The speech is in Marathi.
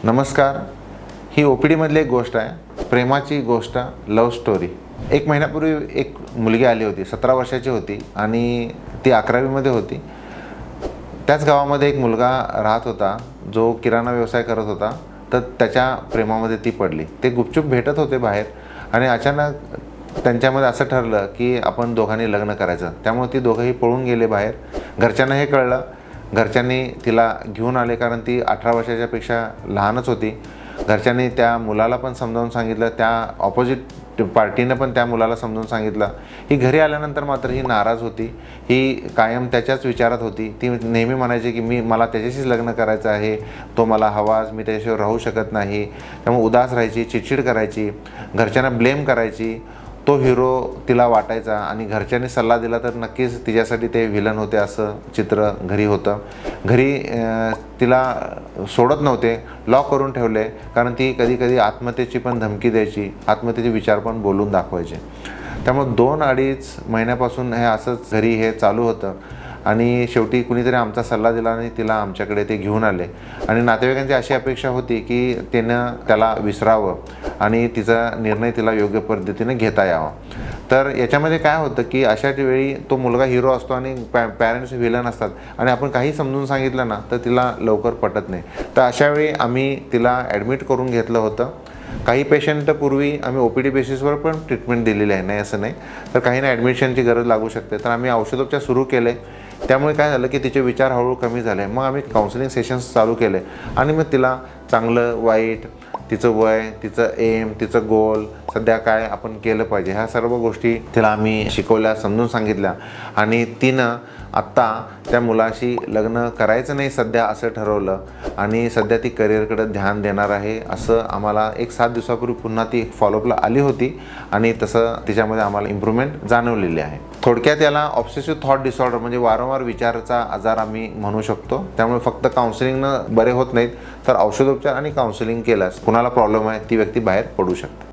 नमस्कार. ही OPD मधली एक गोष्ट आहे, प्रेमाची गोष्ट, लव्ह स्टोरी. एक महिन्यापूर्वी एक मुलगी आली होती, 17 वर्षाची होती आणि ती 11वी मध्ये होती. त्याच गावामध्ये एक मुलगा राहत होता जो किराणा व्यवसाय करत होता. तर त्याच्या प्रेमामध्ये ती पडली. ते गुपचूप भेटत होते बाहेर आणि अचानक त्यांच्यामध्ये असं ठरलं की आपण दोघांनी लग्न करायचं. त्यामुळे ती दोघंही पळून गेले बाहेर. घरच्यांना हे कळलं. घरच्यांनी तिला घेऊन आले, कारण ती 18 वर्षाच्यापेक्षा लहानच होती. घरच्यांनी त्या मुलाला पण समजावून सांगितलं, त्या ऑपोजिट पार्टीनं पण त्या मुलाला समजावून सांगितलं. ही घरी आल्यानंतर मात्र ही नाराज होती. ही कायम त्याच्याच विचारात होती. ती नेहमी म्हणायची की मला त्याच्याशीच लग्न करायचं आहे, तो मला हवाच, मी त्याच्याशिवाय राहू शकत नाही. त्यामुळे उदास राहायची, चिडचिड करायची, घरच्यांना ब्लेम करायची. तो हिरो तिला वाटायचा आणि घरच्यांनी सल्ला दिला तर नक्कीच तिच्यासाठी ते विलन होते असं चित्र घरी होतं. घरी तिला सोडत नव्हते, लॉक करून ठेवले, कारण ती कधी कधी आत्महत्येची पण धमकी द्यायची, आत्महत्येचे विचार पण बोलून दाखवायचे. त्यामुळे 2-2.5 महिन्यापासून हे असंच घरी हे चालू होतं आणि शेवटी कुणीतरी आमचा सल्ला दिला आणि तिला आमच्याकडे ते घेऊन आले. आणि नातेवाईकांची अशी अपेक्षा होती की त्यानं त्याला विसरावं आणि तिचा निर्णय तिला योग्य पद्धतीने घेता यावा. तर याच्यामध्ये काय होतं की अशा वेळी तो मुलगा हिरो असतो आणि पॅरेंट्स विलन असतात आणि आपण काही समजून सांगितलं ना तर तिला लवकर पटत नाही. तर अशावेळी आम्ही तिला ॲडमिट करून घेतलं होतं. काही पेशंट पूर्वी आम्ही OPD बेसिसवर पण ट्रीटमेंट दिलेली आहे, नाही असं नाही. तर काहींना ॲडमिशनची गरज लागू शकते. तर आम्ही औषधोपचार सुरू केले. त्यामुळे काय झालं की तिचे विचार हळूहळू कमी झाले. मग आम्ही काउन्सिलिंग सेशन्स चालू केले आणि मग तिला चांगलं वाईट, तिचं वय, तिचं एम, तिचं गोल, सध्या काय आपण केलं पाहिजे, ह्या सर्व गोष्टी तिला आम्ही शिकवल्या, समजून सांगितल्या. आणि तिनं आत्ता त्या मुलाशी लग्न करायचं नाही सध्या असं ठरवलं आणि सध्या ती करिअरकडे ध्यान देणार आहे. असं आम्हाला एक 7 दिवसापूर्वी पुन्हा ती फॉलोअपला आली होती आणि तसं तिच्यामध्ये आम्हाला इम्प्रूव्हमेंट जाणवलेली आहे. थोडक्यात याला ऑब्सेसिव्ह थॉट डिसऑर्डर म्हणजे वारंवार विचाराचा आजार आम्ही म्हणू शकतो. त्यामुळे फक्त काउन्सिलिंगनं बरे होत नाहीत, तर औषधोपचार आणि काउन्सिलिंग केल्यास कुणाला प्रॉब्लेम आहे ती व्यक्ती बाहेर पडू शकते.